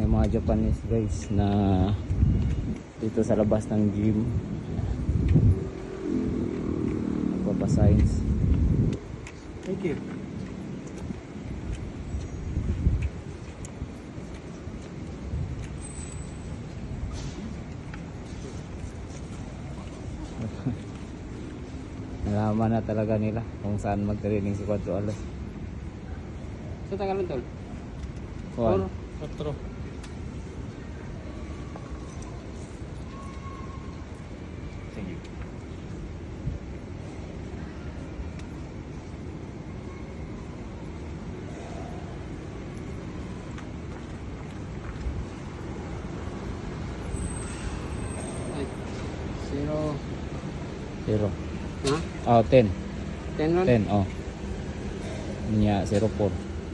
may mga Japanese guys na dito sa labas ng gym nagpapa-signs. Thank you. Nalaman na talaga nila kung saan mag-training si Quadro Alas. Sa tanggalan tol? Kuan. 4. Thank you. Ay, 0. 0. Ha? Oh, 10. 10 ron? 10, oh. Niya 04.